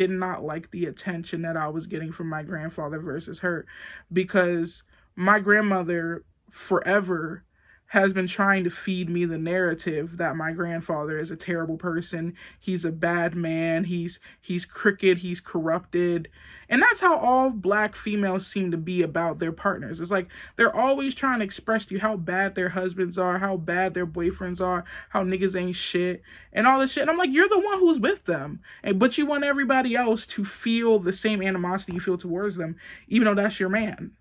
did not like the attention that I was getting from my grandfather versus her, because my grandmother forever has been trying to feed me the narrative that my grandfather is a terrible person. He's a bad man. He's crooked, he's corrupted. And that's how all black females seem to be about their partners. It's like they're always trying to express to you how bad their husbands are, how bad their boyfriends are, how niggas ain't shit, and all this shit. And I'm like, you're the one who's with them. But you want everybody else to feel the same animosity you feel towards them, even though that's your man.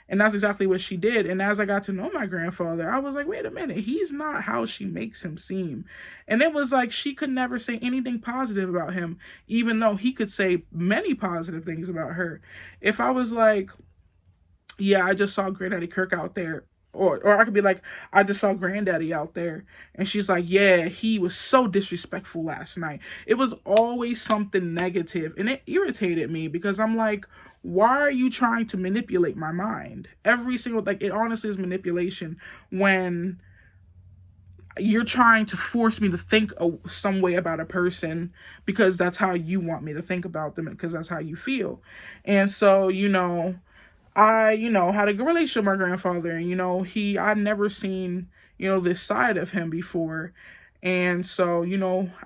And that's exactly what she did. And as I got to know my grandfather, I was like, wait a minute, he's not how she makes him seem. And it was like she could never say anything positive about him, even though he could say many positive things about her. If I was like, yeah, I just saw Granddaddy Kirk out there. Or I could be like, I just saw Granddaddy out there. And she's like, yeah, he was so disrespectful last night. It was always something negative. And it irritated me because I'm like, why are you trying to manipulate my mind? Every single, like, it honestly is manipulation when you're trying to force me to think some way about a person because that's how you want me to think about them, because that's how you feel. And so, I, had a good relationship with my grandfather, and, I'd never seen, this side of him before. And so,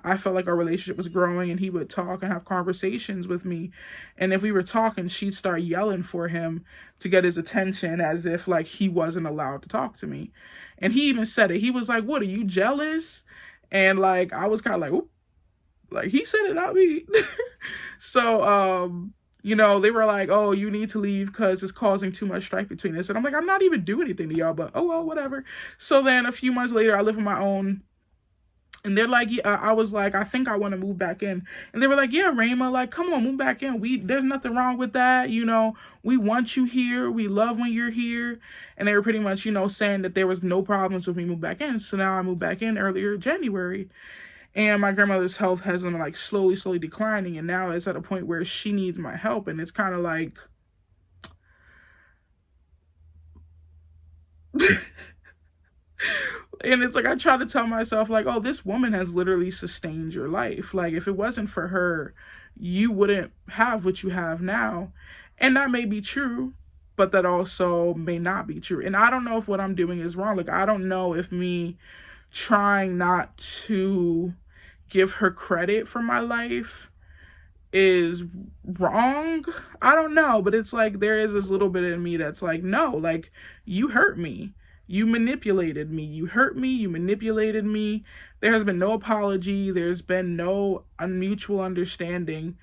I felt like our relationship was growing, and he would talk and have conversations with me. And if we were talking, she'd start yelling for him to get his attention as if like he wasn't allowed to talk to me. And he even said it. He was like, what, are you jealous? And like, I was kind of like, oop, like he said it, not me. So, they were like, oh, you need to leave because it's causing too much strife between us. And I'm like, I'm not even doing anything to y'all, but oh, well, whatever. So then a few months later, I live on my own. And they're like, yeah, I was like, I think I want to move back in. And they were like, yeah, Rayma, like, come on, move back in. There's nothing wrong with that. We want you here. We love when you're here. And they were pretty much, saying that there was no problems with me moving back in. So now I moved back in earlier January. And my grandmother's health has been like slowly declining. And now it's at a point where she needs my help. And it's kind of like, and it's like I try to tell myself, like, oh, this woman has literally sustained your life. Like, if it wasn't for her, you wouldn't have what you have now. And that may be true, but that also may not be true. And I don't know if what I'm doing is wrong. Like, I don't know if me trying not to give her credit for my life is wrong. I don't know, but it's like there is this little bit in me that's like, no, like, you hurt me. You manipulated me. You hurt me. You manipulated me. There has been no apology. There's been no mutual understanding.